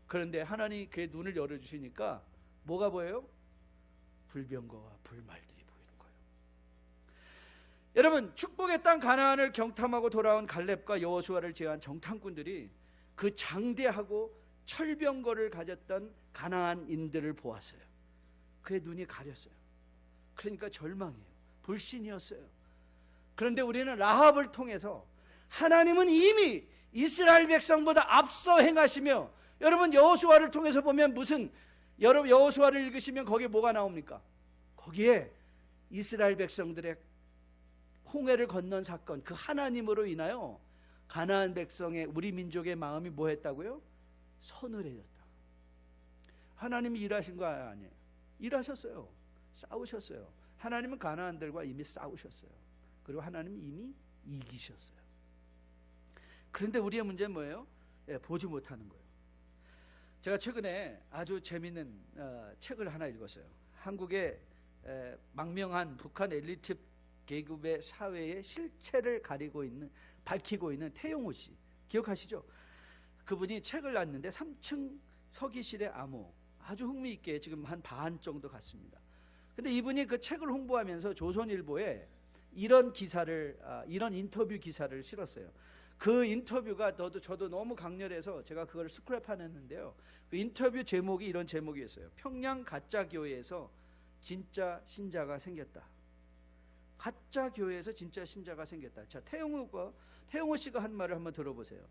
그런데 하나님이 그의 눈을 열어주시니까 뭐가 보여요? 불병거와 불말들이 보이는 거예요. 여러분, 축복의 땅 가나안을 경탐하고 돌아온 갈렙과 여호수아를 제외한 정탐꾼들이 그 장대하고 철병거를 가졌던 가나안인들을 보았어요. 그의 눈이 가렸어요. 그러니까 절망이에요. 불신이었어요. 그런데 우리는 라합을 통해서 하나님은 이미 이스라엘 백성보다 앞서 행하시며, 여러분 여호수아를 통해서 보면 여러분 여호수아를 읽으시면 거기에 뭐가 나옵니까? 거기에 이스라엘 백성들의 홍해를 건넌 사건, 그 하나님으로 인하여 가나안 백성의, 우리 민족의 마음이 뭐 했다고요? 서늘해졌다. 하나님이 일하신 거 아니에요. 일하셨어요. 싸우셨어요. 하나님은 가나안들과 이미 싸우셨어요. 그리고 하나님은 이미 이기셨어요. 그런데 우리의 문제는 뭐예요? 보지 못하는 거예요. 제가 최근에 아주 재미있는 책을 하나 읽었어요. 한국의 망명한 북한 엘리트 계급의 사회의 실체를 밝히고 있는 태용호 씨, 기억하시죠? 그분이 책을 놨는데 3층 서기실의 암호, 아주 흥미있게 지금 한 반 정도 갔습니다. 근데 이분이 그 책을 홍보하면서 조선일보에 이런 인터뷰 기사를 실었어요. 그 인터뷰가 저도 너무 강렬해서 제가 그걸 스크랩해냈는데요. 그 인터뷰 제목이 이런 제목이었어요. 평양 가짜 교회에서 진짜 신자가 생겼다. 가짜 교회에서 진짜 신자가 생겼다. 자, 태용호 씨가 한 말을 한번 들어보세요.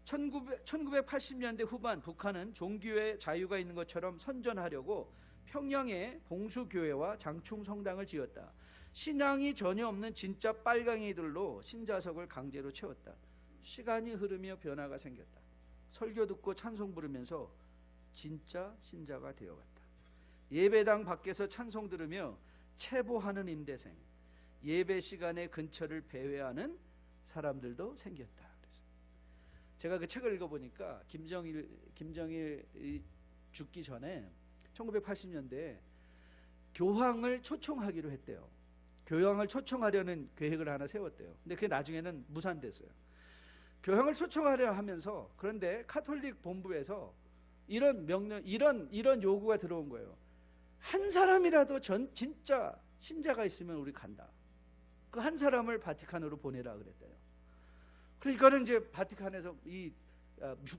1980년대 후반 북한은 종교의 자유가 있는 것처럼 선전하려고 평양에 봉수교회와 장충성당을 지었다. 신앙이 전혀 없는 진짜 빨강이들로 신자석을 강제로 채웠다. 시간이 흐르며 변화가 생겼다. 설교 듣고 찬송 부르면서 진짜 신자가 되어갔다. 예배당 밖에서 찬송 들으며 체보하는 임대생, 예배 시간에 근처를 배회하는 사람들도 생겼다. 그래서 제가 그 책을 읽어보니까 김정일이 죽기 전에 1980년대에 교황을 초청하기로 했대요. 교황을 초청하려는 계획을 하나 세웠대요. 근데 그게 나중에는 무산됐어요. 교황을 초청하려 하면서, 그런데 카톨릭 본부에서 이런 요구가 들어온 거예요. 한 사람이라도 진짜 신자가 있으면 우리 간다. 그 한 사람을 바티칸으로 보내라 그랬대요. 그러니까는 이제 바티칸에서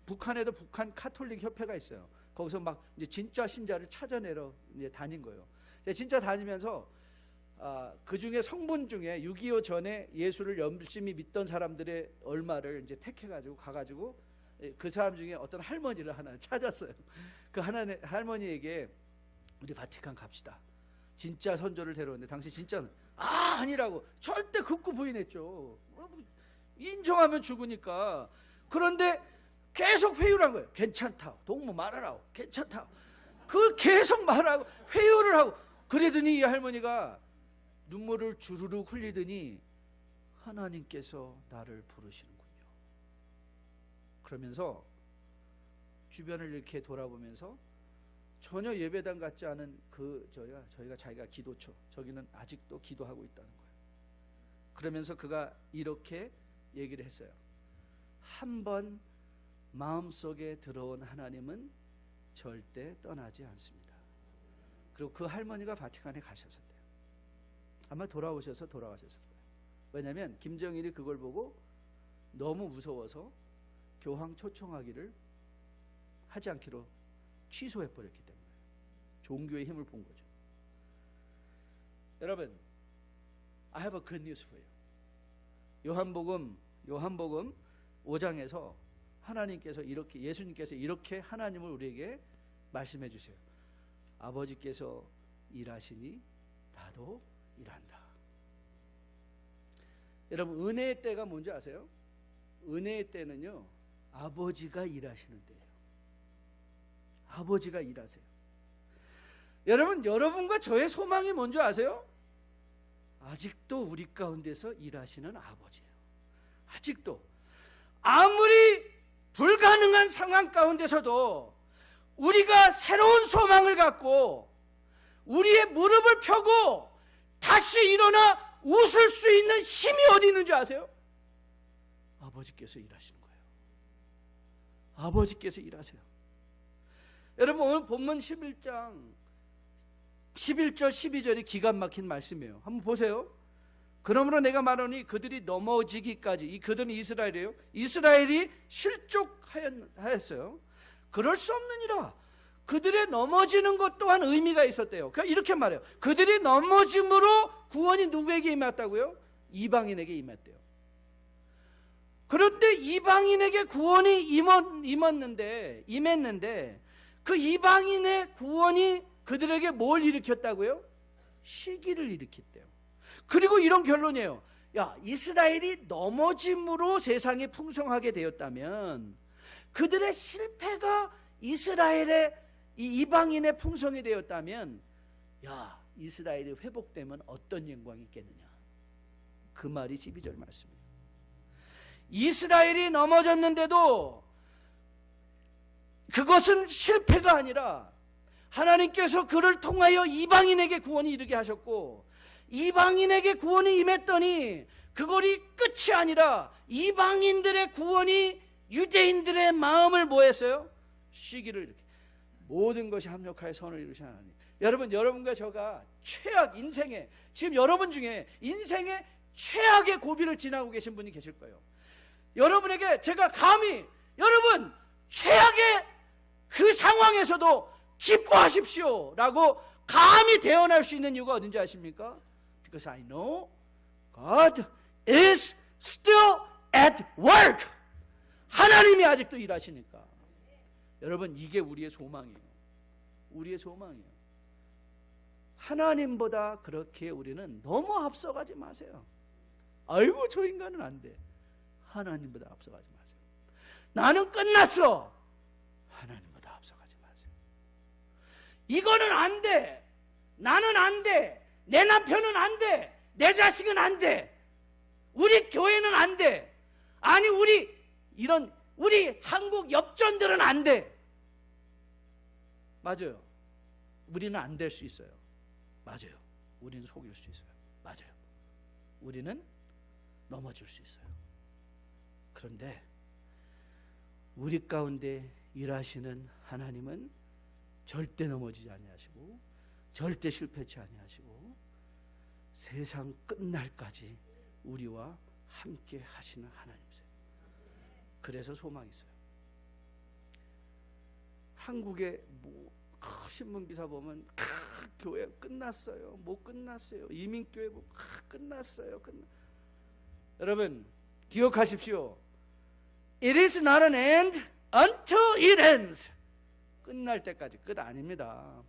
북한에도 북한 카톨릭 협회가 있어요. 거기서 막 이제 진짜 신자를 찾아내러 이제 다닌 거예요. 진짜 다니면서 그 중에 성분 중에 6.25 전에 예수를 열심히 믿던 사람들의 얼마를 이제 택해가지고 가가지고 그 사람 중에 어떤 할머니를 하나 찾았어요. 그 할머니에게 우리 바티칸 갑시다. 진짜 선조를 데려오는데 당시 진짜 아니라고 절대 극구 부인했죠. 인정하면 죽으니까. 그런데 계속 회유를 한 거예요. 괜찮다. 동무 말하라고. 괜찮다. 그 계속 말하고 회유를 하고 그러더니 이 할머니가 눈물을 주르륵 흘리더니 하나님께서 나를 부르시는군요. 그러면서 주변을 이렇게 돌아보면서 전혀 예배당 같지 않은 저희가 자기가 기도처, 저기는 아직도 기도하고 있다는 거예요. 그러면서 그가 이렇게 얘기를 했어요. 한번 마음속에 들어온 하나님은 절대 떠나지 않습니다. 그리고 그 할머니가 바티칸에 가셨었대요. 아마 돌아가셨을 거예요. 왜냐하면 김정일이 그걸 보고 너무 무서워서 교황 초청하기를 하지 않기로 취소해버렸기 때문에 종교의 힘을 본 거죠. 여러분, I have a good news for you. 요한복음 5장에서 예수님께서 이렇게 하나님을 우리에게 말씀해 주세요. 아버지께서 일하시니 나도 일한다. 여러분, 은혜의 때가 뭔지 아세요? 은혜의 때는요, 아버지가 일하시는 때예요. 아버지가 일하세요. 여러분과 저의 소망이 뭔지 아세요? 아직도 우리 가운데서 일하시는 아버지예요. 아직도 아무리 불가능한 상황 가운데서도 우리가 새로운 소망을 갖고 우리의 무릎을 펴고 다시 일어나 웃을 수 있는 힘이 어디 있는지 아세요? 아버지께서 일하시는 거예요. 아버지께서 일하세요. 여러분, 오늘 본문 11장 11절 12절이 기가 막힌 말씀이에요. 한번 보세요. 그러므로 내가 말하니 그들이 넘어지기까지, 이 그들은 이스라엘이에요. 이스라엘이 실족하였어요. 그럴 수 없느니라. 그들의 넘어지는 것 또한 의미가 있었대요. 그러니까 이렇게 말해요. 그들이 넘어짐으로 구원이 누구에게 임했다고요? 이방인에게 임했대요. 그런데 이방인에게 구원이 임했는데 그 이방인의 구원이 그들에게 뭘 일으켰다고요? 시기를 일으켰대요. 그리고 이런 결론이에요. 이스라엘이 넘어짐으로 세상이 풍성하게 되었다면 그들의 실패가 이스라엘의 이방인의 풍성이 되었다면 이스라엘이 회복되면 어떤 영광이 있겠느냐. 그 말이 12절 말씀이에요. 이스라엘이 넘어졌는데도 그것은 실패가 아니라 하나님께서 그를 통하여 이방인에게 구원이 이르게 하셨고, 이방인에게 구원이 임했더니 그것이 끝이 아니라 이방인들의 구원이 유대인들의 마음을 뭐 했어요? 시기를 이렇게 모든 것이 합력하여 선을 이루신 하나님. 여러분과 저가 인생에 지금 여러분 중에 인생의 최악의 고비를 지나고 계신 분이 계실 거예요. 여러분에게 제가 감히 여러분 최악의 그 상황에서도 기뻐하십시오 라고 감히 대언할 수 있는 이유가 어딘지 아십니까? Because I know God is still at work. 하나님이 아직도 일하시니까. 여러분, 이게 우리의 소망이에요. 우리의 소망이에요. 하나님보다 그렇게 우리는 너무 앞서가지 마세요. 아이고, 저 인간은 안 돼. 하나님보다 앞서가지 마세요. 나는 끝났어. 하나님보다 앞서가지 마세요. 이거는 안 돼. 나는 안 돼. 내 남편은 안 돼. 내 자식은 안 돼. 우리 교회는 안 돼. 아니, 우리 한국 엽전들은 안 돼. 맞아요. 우리는 안 될 수 있어요. 맞아요. 우리는 속일 수 있어요. 맞아요. 우리는 넘어질 수 있어요. 그런데 우리 가운데 일하시는 하나님은 절대 넘어지지 아니하시고 절대 실패치 아니하시고 세상 끝날까지 우리와 함께 하시는 하나님이세요. 그래서 소망이 있어요. 한국의 신문 기사 보면 교회 끝났어요. 못 끝났어요. 이민교회 끝났어요. 여러분 기억하십시오. It is not an end until it ends. 끝날 때까지 끝 아닙니다.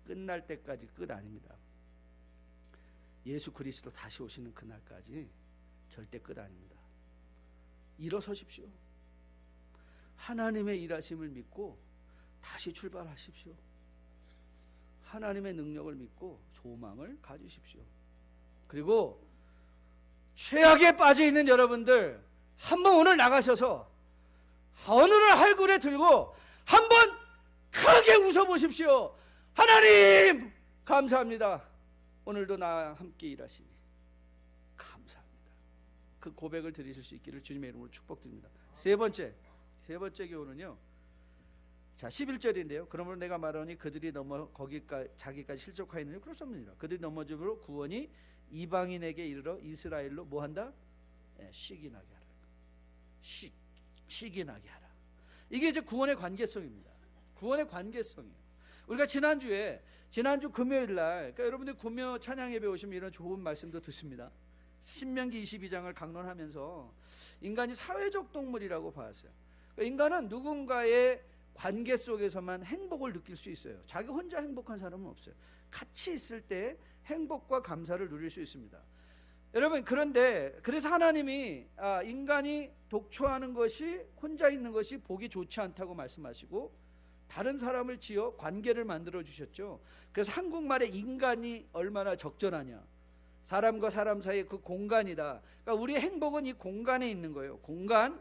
끝날 때까지 끝 아닙니다. 예수 그리스도 다시 오시는 그날까지 절대 끝 아닙니다. 일어서십시오. 하나님의 일하심을 믿고 다시 출발하십시오. 하나님의 능력을 믿고 소망을 가지십시오. 그리고 최악에 빠져 있는 여러분들 한번 오늘 나가셔서 하늘을 할굴에 들고 한번 크게 웃어보십시오. 하나님 감사합니다. 오늘도 나와 함께 일하시니 감사합니다. 그 고백을 드리실 수 있기를 주님의 이름으로 축복드립니다. 세 번째 교훈은요. 자 11절인데요. 그러므로 내가 말하니 그들이 넘어 거기까지 자기까지 실족하였느냐 그럴 수 없느니라. 그들이 넘어짐으로 구원이 이방인에게 이르러 이스라엘로 뭐한다? 쉬게 나게 하라. 쉬게 나게 하라. 이게 이제 구원의 관계성입니다. 구원의 관계성이에요. 우리가 지난주 금요일날 그러니까 여러분들 금요 찬양 예배 오시면 이런 좋은 말씀도 듣습니다. 신명기 22장을 강론하면서 인간이 사회적 동물이라고 봤어요. 그러니까 인간은 누군가의 관계 속에서만 행복을 느낄 수 있어요. 자기 혼자 행복한 사람은 없어요. 같이 있을 때 행복과 감사를 누릴 수 있습니다. 여러분 그런데 그래서 하나님이 인간이 독초하는 것이 혼자 있는 것이 보기 좋지 않다고 말씀하시고 다른 사람을 지어 관계를 만들어 주셨죠. 그래서 한국말에 인간이 얼마나 적절하냐. 사람과 사람 사이의 그 공간이다. 그러니까 우리의 행복은 이 공간에 있는 거예요. 공간.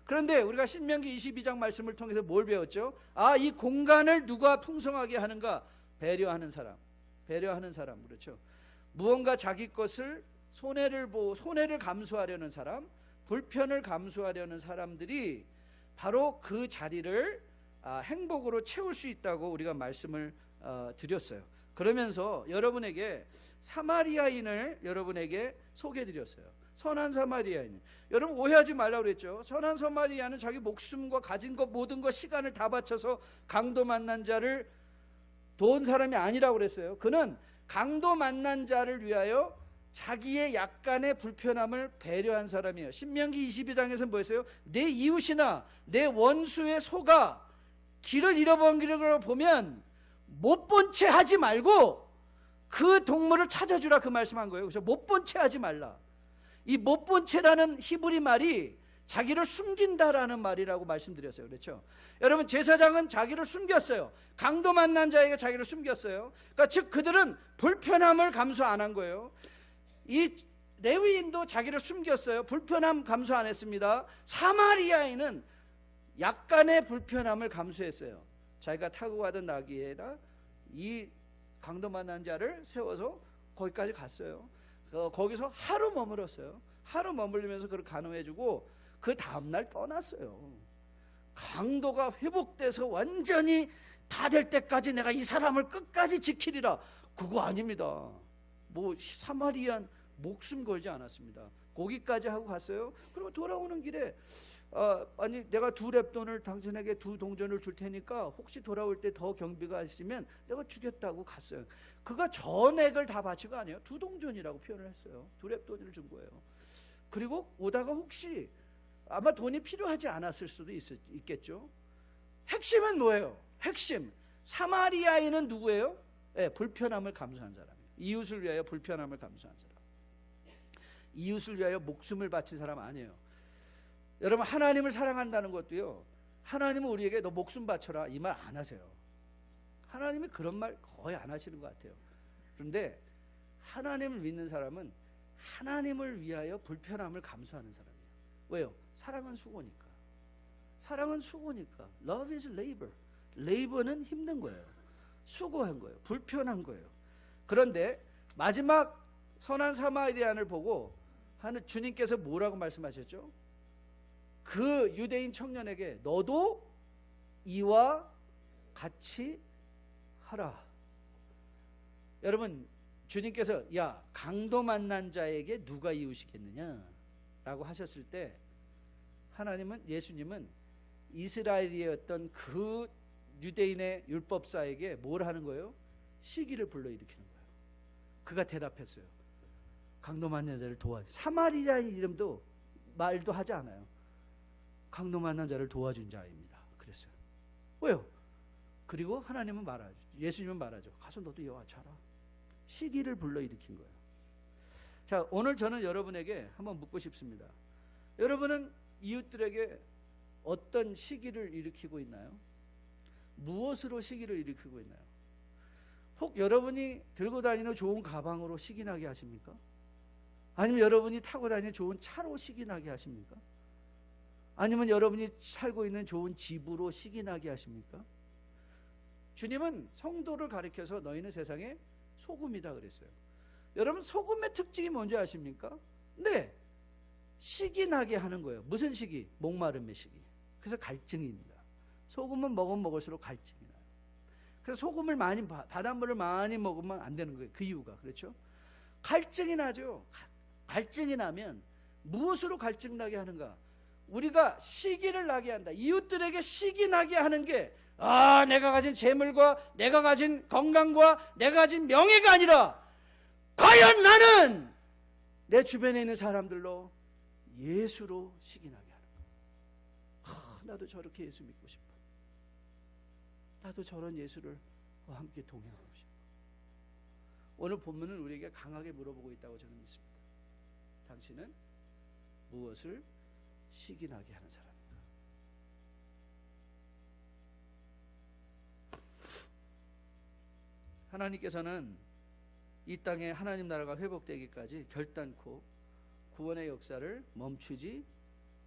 그런데 우리가 신명기 22장 말씀을 통해서 뭘 배웠죠? 이 공간을 누가 풍성하게 하는가? 배려하는 사람. 그렇죠. 무언가 자기 것을 손해를 감수하려는 사람, 불편을 감수하려는 사람들이 바로 그 자리를 행복으로 채울 수 있다고 우리가 말씀을 드렸어요. 그러면서 여러분에게 사마리아인을 여러분에게 소개해드렸어요. 선한 사마리아인. 여러분 오해하지 말라고 그랬죠. 선한 사마리아는 자기 목숨과 가진 것 모든 것 시간을 다 바쳐서 강도 만난 자를 도운 사람이 아니라고 그랬어요. 그는 강도 만난 자를 위하여 자기의 약간의 불편함을 배려한 사람이에요. 신명기 22장에서는 뭐였어요? 내 이웃이나 내 원수의 소가 길을 잃어버린 걸 보면 못 본 채 하지 말고 그 동물을 찾아주라 그 말씀한 거예요. 그래서 못 본 채 하지 말라. 이 못 본 채라는 히브리 말이 자기를 숨긴다라는 말이라고 말씀드렸어요. 그렇죠? 여러분 제사장은 자기를 숨겼어요. 강도 만난 자에게 자기를 숨겼어요. 그러니까 즉 그들은 불편함을 감수 안 한 거예요. 이 레위인도 자기를 숨겼어요. 불편함 감수 안 했습니다. 사마리아인은 약간의 불편함을 감수했어요. 자기가 타고 가던 나귀에다 이 강도 만난 자를 세워서 거기까지 갔어요. 거기서 하루 머물었어요. 하루 머물면서 그를 간호해주고 그 다음날 떠났어요. 강도가 회복돼서 완전히 다 될 때까지 내가 이 사람을 끝까지 지키리라. 그거 아닙니다. 뭐 사마리안 목숨 걸지 않았습니다. 거기까지 하고 갔어요. 그리고 돌아오는 길에 아니 내가 2렙돈을 당신에게 2동전을 줄 테니까 혹시 돌아올 때 더 경비가 있으면 내가 주겠다고 갔어요. 그가 전액을 다 바치고 아니에요. 2동전이라고 표현을 했어요. 2렙돈을 준 거예요. 그리고 오다가 혹시 아마 돈이 필요하지 않았을 수도 있겠죠. 핵심은 뭐예요? 핵심 사마리아인은 누구예요? 불편함을 감수한 사람이에요. 이웃을 위하여 불편함을 감수한 사람. 이웃을 위하여 목숨을 바친 사람 아니에요. 여러분 하나님을 사랑한다는 것도요. 하나님은 우리에게 너 목숨 바쳐라 이 말 안 하세요. 하나님이 그런 말 거의 안 하시는 것 같아요. 그런데 하나님을 믿는 사람은 하나님을 위하여 불편함을 감수하는 사람이에요. 왜요? 사랑은 수고니까. Love is labor. labor는 힘든 거예요. 수고한 거예요. 불편한 거예요. 그런데 마지막 선한 사마리아인을 보고 주님께서 뭐라고 말씀하셨죠? 그 유대인 청년에게 너도 이와 같이 하라. 여러분, 주님께서 야, 강도 만난 자에게 누가 이웃이겠느냐 라고 하셨을 때 하나님은, 예수님은 이스라엘이었던 그 유대인의 율법사에게 뭘 하는 거예요? 시기를 불러일으키는 거예요. 그가 대답했어요. 강도 만난 자를 도와주. 사마리아인 이름도 말도 하지 않아요. 강도 만난 자를 도와준 자입니다. 그랬어요. 왜요? 그리고 하나님은 말하죠. 예수님은 말하죠. 가서 너도 여와 자라. 시기를 불러일으킨 거예요. 자, 오늘 저는 여러분에게 한번 묻고 싶습니다. 여러분은 이웃들에게 어떤 시기를 일으키고 있나요? 무엇으로 시기를 일으키고 있나요? 혹 여러분이 들고 다니는 좋은 가방으로 시기 나게 하십니까? 아니면 여러분이 타고 다니는 좋은 차로 시기 나게 하십니까? 아니면 여러분이 살고 있는 좋은 집으로 시기 나게 하십니까? 주님은 성도를 가리켜서 너희는 세상의 소금이다 그랬어요. 여러분, 소금의 특징이 뭔지 아십니까? 네, 시기 나게 하는 거예요. 무슨 시기? 목마름의 시기. 그래서 갈증입니다. 소금은 먹으면 먹을수록 갈증이 나요. 그래서 소금을 많이, 바닷물을 많이 먹으면 안 되는 거예요. 그 이유가. 그렇죠? 갈증이 나죠. 갈증이 나면 무엇으로 갈증 나게 하는가? 우리가 시기를 나게 한다. 이웃들에게 시기 나게 하는 게 내가 가진 재물과 내가 가진 건강과 내가 가진 명예가 아니라 과연 나는 내 주변에 있는 사람들로 예수로 시기 나게 하는 거야. 나도 저렇게 예수 믿고 싶어. 나도 저런 예수를 함께 동행하고 싶어. 오늘 본문은 우리에게 강하게 물어보고 있다고 저는 믿습니다. 당신은 무엇을 시기 나게 하는 사람인가? 하나님께서는 이 땅에 하나님 나라가 회복되기까지 결단코 구원의 역사를 멈추지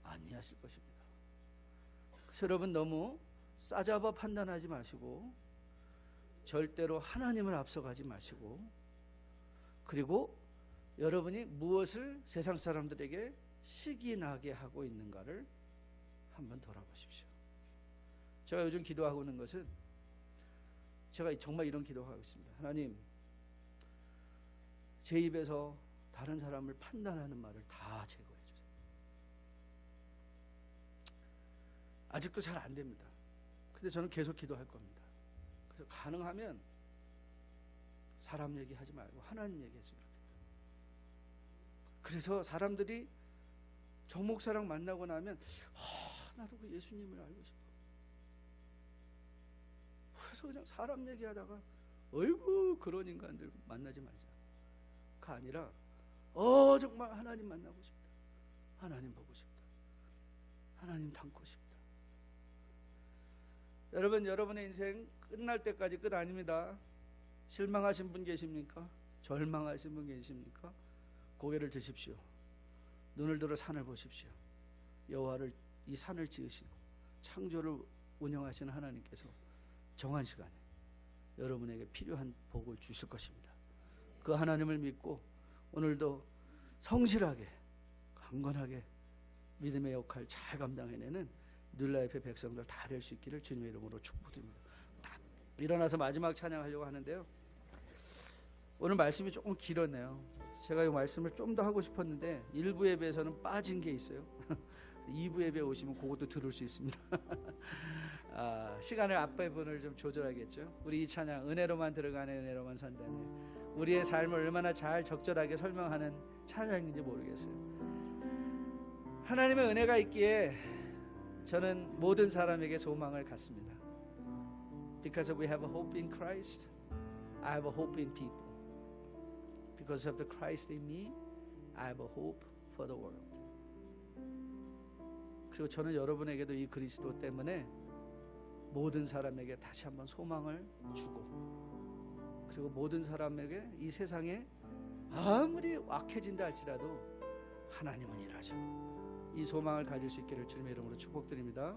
아니하실 것입니다. 그래서 여러분, 너무 싸잡아 판단하지 마시고 절대로 하나님을 앞서가지 마시고, 그리고 여러분이 무엇을 세상 사람들에게 시기 나게 하고 있는가를 한번 돌아보십시오. 제가 요즘 기도하고 있는 것은, 제가 정말 이런 기도하고 있습니다. 하나님, 제 입에서 다른 사람을 판단하는 말을 다 제거해 주세요. 아직도 잘 안 됩니다. 근데 저는 계속 기도할 겁니다. 그래서 가능하면 사람 얘기하지 말고 하나님 얘기했으면 좋겠다. 그래서 사람들이 정 목사랑 만나고 나면 나도 그 예수님을 알고 싶어. 그래서 그냥 사람 얘기하다가 어이구 그런 인간들 만나지 말자. 그 아니라 정말 하나님 만나고 싶다. 하나님 보고 싶다. 하나님 닮고 싶다. 여러분, 여러분의 인생 끝날 때까지 끝 아닙니다. 실망하신 분 계십니까? 절망하신 분 계십니까? 고개를 드십시오. 눈을 들어 산을 보십시오. 여호와를, 이 산을 지으시고 창조를 운영하시는 하나님께서 정한 시간에 여러분에게 필요한 복을 주실 것입니다. 그 하나님을 믿고 오늘도 성실하게 강건하게 믿음의 역할 잘 감당해내는 뉴라이프의 백성들 다 될 수 있기를 주님의 이름으로 축복드립니다. 다 일어나서 마지막 찬양하려고 하는데요. 오늘 말씀이 조금 길었네요. 제가 이 말씀을 좀 더 하고 싶었는데 1부 예배에서는 빠진 게 있어요. 2부 예배 오시면 그것도 들을 수 있습니다. 시간을 앞부분을 좀 조절하겠죠. 우리 이 찬양, 은혜로만 들어가네 은혜로만 산다네, 우리의 삶을 얼마나 잘 적절하게 설명하는 찬양인지 모르겠어요. 하나님의 은혜가 있기에 저는 모든 사람에게 소망을 갖습니다. Because we have a hope in Christ, I have a hope in people. Because of the Christ in me, I have a hope for the world. 그리고 저는 여러분에게도 이 그리스도 때문에 모든 사람에게 다시 한번 소망을 주고, 그리고 모든 사람에게 이 세상에 아무리 악해진다 할지라도 하나님은 일하셔. 이 소망을 가질 수 있기를 주님의 이름으로 축복드립니다.